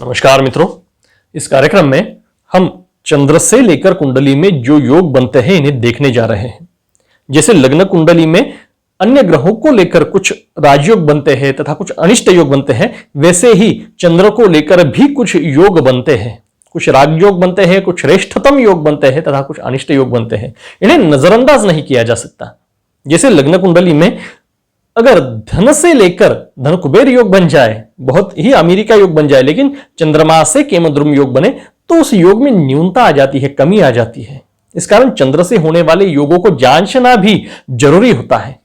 नमस्कार मित्रों, इस कार्यक्रम में हम चंद्र से लेकर कुंडली में जो योग बनते हैं इन्हें देखने जा रहे हैं। जैसे लग्न कुंडली में अन्य ग्रहों को लेकर कुछ राजयोग बनते हैं तथा कुछ अनिष्ट योग बनते हैं, वैसे ही चंद्र को लेकर भी कुछ योग बनते हैं। कुछ राजयोग बनते हैं, कुछ श्रेष्ठतम योग बनते हैं तथा कुछ अनिष्ट योग बनते हैं। इन्हें नजरअंदाज नहीं किया जा सकता। जैसे लग्न कुंडली में अगर धन से लेकर धन कुबेर योग बन जाए, बहुत ही अमीरी का योग बन जाए, लेकिन चंद्रमा से केमद्रुम योग बने तो उस योग में न्यूनता आ जाती है, कमी आ जाती है। इस कारण चंद्र से होने वाले योगों को जांचना भी जरूरी होता है।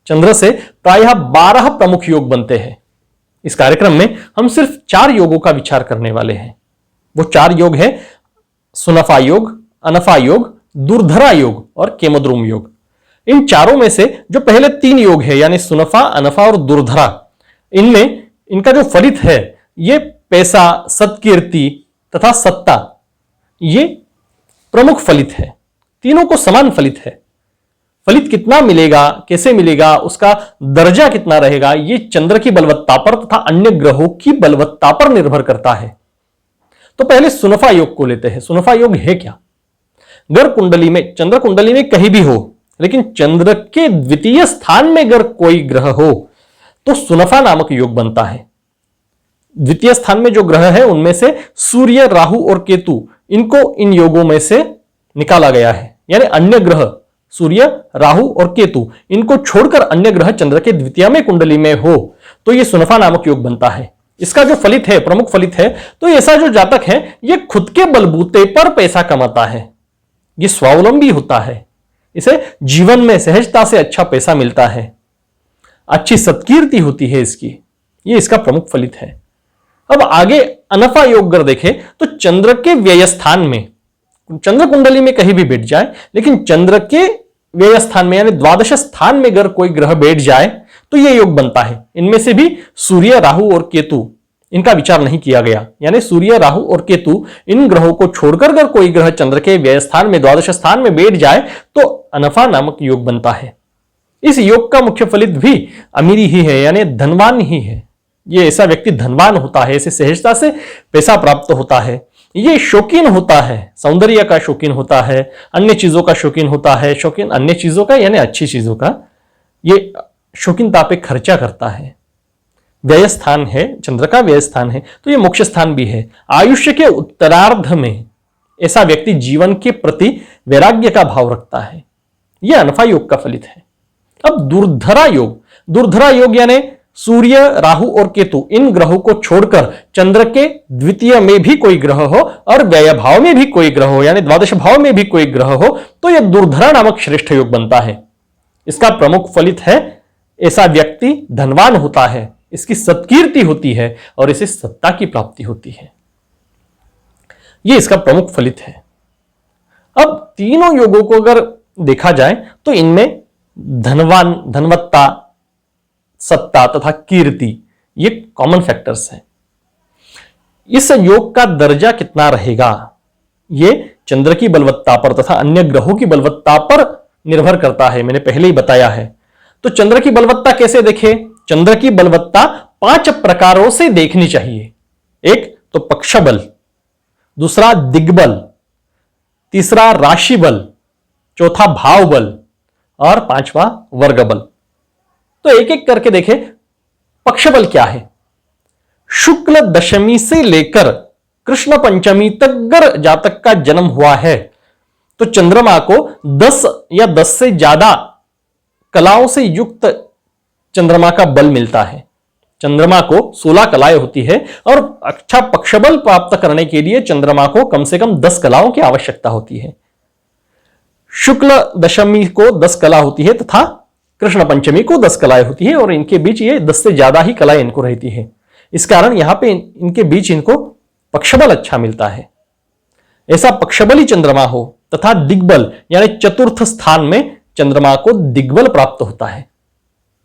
चंद्र से प्रायः 12 प्रमुख योग बनते हैं। इस कार्यक्रम में हम सिर्फ 4 योगों का विचार करने वाले हैं। वो 4 योग है सुनफा योग, अनफा योग, दुर्धरा योग और केमद्रुम योग। इन चारों में से जो पहले 3 योग है यानी सुनफा, अनफा और दुर्धरा, इनमें इनका जो फलित है ये पैसा, सत्कीर्ति तथा सत्ता, ये प्रमुख फलित है। तीनों को समान फलित है। फलित कितना मिलेगा, कैसे मिलेगा, उसका दर्जा कितना रहेगा, ये चंद्र की बलवत्ता पर तथा अन्य ग्रहों की बलवत्ता पर निर्भर करता है। तो पहले सुनफा योग को लेते हैं। सुनफा योग है क्या? अगर कुंडली में, चंद्र कुंडली में कहीं भी हो, लेकिन चंद्र के द्वितीय स्थान में अगर कोई ग्रह हो तो सुनफा नामक योग बनता है। द्वितीय स्थान में जो ग्रह है उनमें से सूर्य, राहु और केतु, इनको इन योगों में से निकाला गया है। यानी अन्य ग्रह सूर्य, राहु और केतु, इनको छोड़कर अन्य ग्रह चंद्र के द्वितीय में कुंडली में हो तो यह सुनफा नामक योग बनता है। इसका जो फलित है, प्रमुख फलित है, तो ऐसा जो जातक है यह खुद के बलबूते पर पैसा कमाता है, यह स्वावलंबी होता है, इसे जीवन में सहजता से अच्छा पैसा मिलता है, अच्छी सत्कीर्ति होती है इसकी, ये इसका प्रमुख फलित है। अब आगे अनफा योग अगर देखें तो चंद्र के व्यय स्थान में, चंद्र कुंडली में कहीं भी बैठ जाए, लेकिन चंद्र के व्यय स्थान में यानी द्वादश स्थान में अगर कोई ग्रह बैठ जाए तो यह योग बनता है। इनमें से भी सूर्य, राहु और केतु, इनका विचार नहीं किया गया। यानी सूर्य, राहु और केतु, इन ग्रहों को छोड़कर अगर कोई ग्रह चंद्र के व्यय स्थान में, द्वादश स्थान में बैठ जाए तो अनफा नामक योग बनता है। इस योग का मुख्य फलित भी अमीरी ही है, यानी धनवान ही है। ये ऐसा व्यक्ति धनवान होता है, इसे सहजता से पैसा प्राप्त होता है। ये शौकीन होता है, सौंदर्य का शौकीन होता है, अन्य चीजों का शौकीन होता है। शौकीन अन्य चीजों का यानी अच्छी चीजों का, ये शौकीनता पे खर्चा करता है। व्यय स्थान है, चंद्र का व्यय स्थान है तो यह मोक्ष स्थान भी है। आयुष्य के उत्तरार्ध में ऐसा व्यक्ति जीवन के प्रति वैराग्य का भाव रखता है। यह अनफा योग का फलित है। अब दुर्धरा योग, दुर्धरा योग यानी सूर्य, राहु और केतु, इन ग्रहों को छोड़कर चंद्र के द्वितीय में भी कोई ग्रह हो और व्यय भाव में भी कोई ग्रह हो, यानी द्वादश भाव में भी कोई ग्रह हो, तो यह दुर्धरा नामक श्रेष्ठ योग बनता है। इसका प्रमुख फलित है ऐसा व्यक्ति धनवान होता है, इसकी सत्कीर्ति होती है और इसे सत्ता की प्राप्ति होती है। यह इसका प्रमुख फलित है। अब तीनों योगों को अगर देखा जाए तो इनमें धनवान, धनवत्ता, सत्ता तथा कीर्ति, ये कॉमन फैक्टर्स हैं। इस योग का दर्जा कितना रहेगा यह चंद्र की बलवत्ता पर तथा अन्य ग्रहों की बलवत्ता पर निर्भर करता है। मैंने पहले ही बताया है। तो चंद्र की बलवत्ता कैसे देखें? चंद्र की बलवत्ता 5 प्रकारों से देखनी चाहिए। एक तो पक्ष बल, दूसरा दिग्बल, तीसरा राशि बल, चौथा भाव बल और 5वां वर्ग बल। तो एक एक करके देखें। पक्ष बल क्या है? शुक्ल दशमी से लेकर कृष्ण पंचमी तक अगर जातक का जन्म हुआ है तो चंद्रमा को 10 या 10 से ज्यादा कलाओं से युक्त चंद्रमा का बल मिलता है। चंद्रमा को 16 कलाएं होती है और अच्छा पक्षबल प्राप्त करने के लिए चंद्रमा को कम से कम 10 कलाओं की आवश्यकता होती है। शुक्ल दशमी को 10 कला होती है तथा कृष्ण पंचमी को 10 कलाएं होती है और इनके बीच ये 10 से ज्यादा ही कलाएं इनको रहती है। इस कारण यहां पे इनके बीच इनको पक्षबल अच्छा मिलता है। ऐसा पक्षबली चंद्रमा हो तथा दिग्बल यानी चतुर्थ स्थान में चंद्रमा को दिग्बल प्राप्त होता है।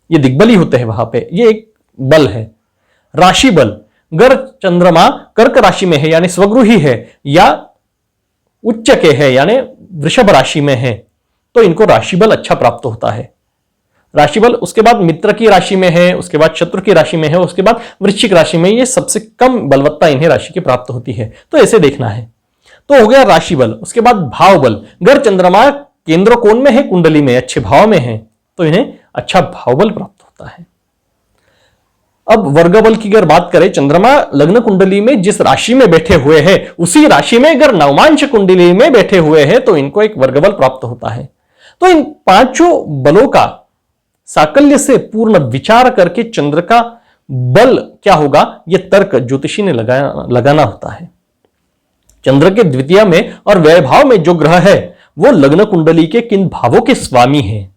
ये दिग्बली होते हैं वहां पे, ये एक बल है। राशि बल, अगर चंद्रमा कर्क राशि में है यानी स्वगृही है या उच्च के है यानी वृषभ राशि में है तो इनको राशि बल अच्छा प्राप्त होता है। राशि बल उसके बाद मित्र की राशि में है, उसके बाद शत्रु की राशि में है, उसके बाद वृश्चिक राशि में, ये सबसे कम बलवत्ता इन्हें राशि की प्राप्त होती है। तो ऐसे देखना है। तो हो गया राशि बल। उसके बाद भाव बल। अगर चंद्रमा केंद्र कोण में है, कुंडली में अच्छे भाव में है, तो इन्हें अच्छा भाव बल प्राप्त होता है। अब वर्ग बल की अगर बात करें, चंद्रमा लग्न कुंडली में जिस राशि में बैठे हुए हैं, उसी राशि में अगर नवमांश कुंडली में बैठे हुए हैं, तो इनको एक वर्ग बल प्राप्त होता है। तो इन पांचों बलों का साकल्य से पूर्ण विचार करके चंद्र का बल क्या होगा, यह तर्क ज्योतिषी ने लगाना होता है। चंद्र के द्वितीय में और व्यय भाव में जो ग्रह है, वो लग्न कुंडली के किन भावों के स्वामी हैं,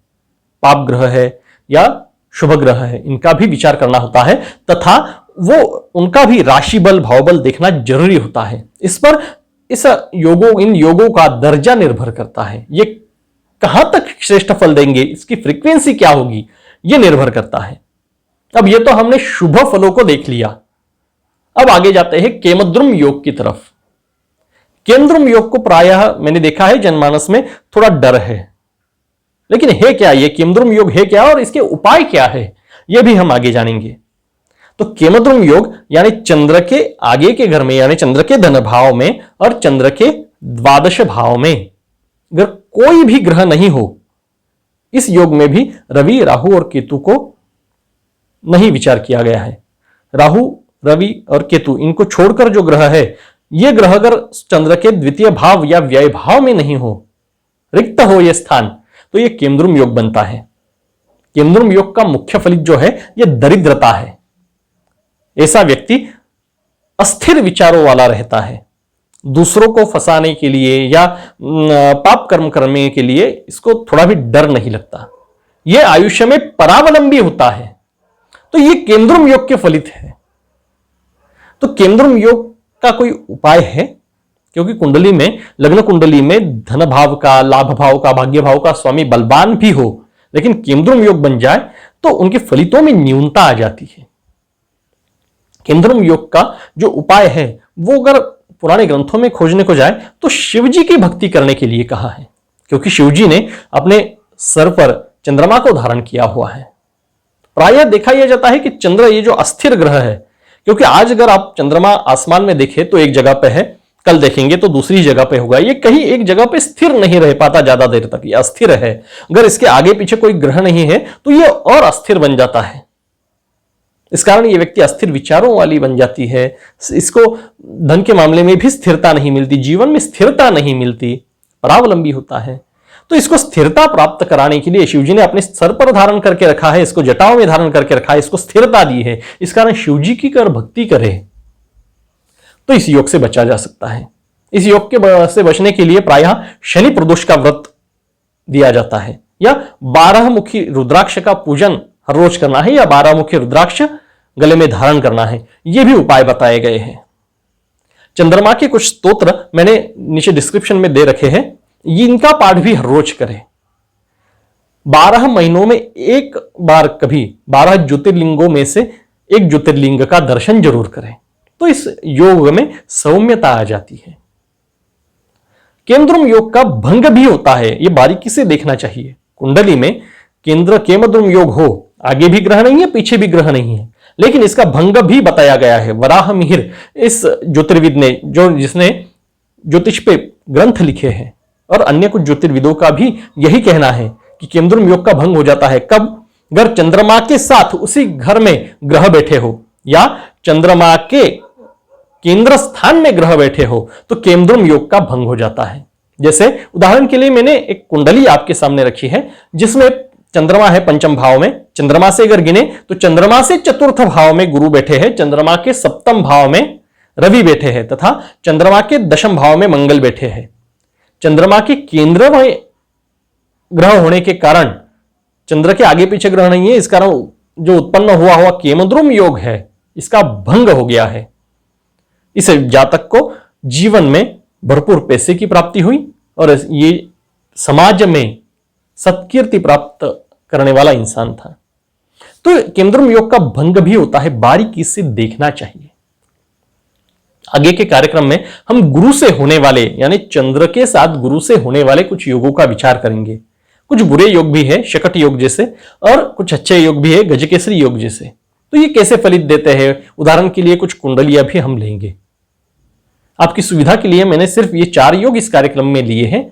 पाप ग्रह है या शुभ ग्रह है, इनका भी विचार करना होता है, तथा वो उनका भी राशि बल भाव बल देखना जरूरी होता है। इस पर इन योगों का दर्जा निर्भर करता है। ये कहां तक श्रेष्ठ फल देंगे, इसकी फ्रीक्वेंसी क्या होगी, यह निर्भर करता है। अब ये तो हमने शुभ फलों को देख लिया। अब आगे जाते हैं केमद्रुम योग की तरफ। केमद्रुम योग को प्रायः मैंने देखा है जनमानस में थोड़ा डर है, लेकिन है क्या ये केमद्रुम योग, है क्या और इसके उपाय क्या है, यह भी हम आगे जानेंगे। तो केमद्रुम योग यानी चंद्र के आगे के घर में, यानी चंद्र के धन भाव में और चंद्र के द्वादश भाव में अगर कोई भी ग्रह नहीं हो, इस योग में भी रवि, राहु और केतु को नहीं विचार किया गया है। राहु, रवि और केतु, इनको छोड़कर जो ग्रह है, यह ग्रह अगर चंद्र के द्वितीय भाव या व्यय भाव में नहीं हो, रिक्त हो यह स्थान, तो यह केमद्रुम योग बनता है। केमद्रुम योग का मुख्य फलित जो है, यह दरिद्रता है। ऐसा व्यक्ति अस्थिर विचारों वाला रहता है। दूसरों को फंसाने के लिए या पाप कर्म करने के लिए इसको थोड़ा भी डर नहीं लगता। यह आयुष्य में परावलंबी होता है। तो यह केमद्रुम योग के फलित है। तो केमद्रुम योग का कोई उपाय है? क्योंकि कुंडली में, लग्न कुंडली में धन भाव का, लाभ भाव का, भाग्य भाव का स्वामी बलवान भी हो, लेकिन केमद्रुम योग बन जाए तो उनके फलितों में न्यूनता आ जाती है। केमद्रुम योग का जो उपाय है, वो अगर पुराने ग्रंथों में खोजने को जाए तो शिव जी की भक्ति करने के लिए कहा है, क्योंकि शिव जी ने अपने सर पर चंद्रमा को धारण किया हुआ है। प्रायः देखा यह जाता है कि चंद्र ये जो अस्थिर ग्रह है, क्योंकि आज अगर आप चंद्रमा आसमान में देखें तो एक जगह पे है, कल देखेंगे तो दूसरी जगह पे होगा। ये कहीं एक जगह पे स्थिर नहीं रह पाता ज्यादा देर तक, ये अस्थिर है। अगर इसके आगे पीछे कोई ग्रह नहीं है तो ये और अस्थिर बन जाता है। इस कारण ये व्यक्ति अस्थिर विचारों वाली बन जाती है। इसको धन के मामले में भी स्थिरता नहीं मिलती, जीवन में स्थिरता नहीं मिलती, परावलंबी होता है। तो इसको स्थिरता प्राप्त कराने के लिए शिवजी ने अपने सर पर धारण करके रखा है, इसको जटाओं में धारण करके रखा है, इसको स्थिरता दी है। इस कारण शिवजी की कर भक्ति करे तो इस योग से बचा जा सकता है। इस योग के से बचने के लिए प्रायः शनि प्रदोष का व्रत दिया जाता है, या 12 मुखी रुद्राक्ष का पूजन हर रोज करना है, या 12 मुखी रुद्राक्ष गले में धारण करना है। ये भी उपाय बताए गए हैं। चंद्रमा के कुछ स्तोत्र मैंने नीचे डिस्क्रिप्शन में दे रखे हैं, इनका पाठ भी हर रोज करें। 12 महीनों में एक बार कभी 12 ज्योतिर्लिंगों में से एक ज्योतिर्लिंग का दर्शन जरूर करें, तो इस योग में सौम्यता आ जाती है। केमद्रुम योग का भंग भी होता है, यह बारीकी से देखना चाहिए। कुंडली में केमद्रुम योग हो, आगे भी ग्रह नहीं है, पीछे भी ग्रह नहीं है, लेकिन इसका भंग भी बताया गया है। वराह मिहिर इस ज्योतिर्विद ने, जिसने ज्योतिष पे ग्रंथ लिखे हैं, और अन्य कुछ ज्योतिर्विदों का भी यही कहना है कि केमद्रुम योग का भंग हो जाता है कब? अगर चंद्रमा के साथ उसी घर में ग्रह बैठे हो, या चंद्रमा के केंद्र स्थान में ग्रह बैठे हो, तो केमद्रुम योग का भंग हो जाता है। जैसे उदाहरण के लिए मैंने एक कुंडली आपके सामने रखी है, जिसमें चंद्रमा है पंचम भाव में। चंद्रमा से अगर गिने तो चंद्रमा से चतुर्थ भाव में गुरु बैठे हैं, चंद्रमा के सप्तम भाव में रवि बैठे हैं, तथा चंद्रमा के दशम भाव में मंगल बैठे हैं। चंद्रमा के केंद्र में ग्रह होने के कारण चंद्र के आगे पीछे ग्रह नहीं है, इस कारण जो उत्पन्न हुआ केमद्रुम योग है, इसका भंग हो गया है। इस जातक को जीवन में भरपूर पैसे की प्राप्ति हुई और ये समाज में सत्कीर्ति प्राप्त करने वाला इंसान था। तो केमद्रुम योग का भंग भी होता है, बारीकी से देखना चाहिए। आगे के कार्यक्रम में हम गुरु से होने वाले, यानी चंद्र के साथ गुरु से होने वाले कुछ योगों का विचार करेंगे। कुछ बुरे योग भी है शकट योग जैसे, और कुछ अच्छे योग भी है गजकेसरी योग जैसे। तो ये कैसे फलित देते हैं, उदाहरण के लिए कुछ कुंडलियां भी हम लेंगे। आपकी सुविधा के लिए मैंने सिर्फ ये 4 योग इस कार्यक्रम में लिए हैं।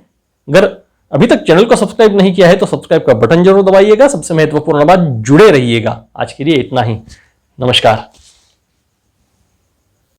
अगर अभी तक चैनल को सब्सक्राइब नहीं किया है तो सब्सक्राइब का बटन जरूर दबाइएगा। सबसे महत्वपूर्ण बात, जुड़े रहिएगा। आज के लिए इतना ही। नमस्कार।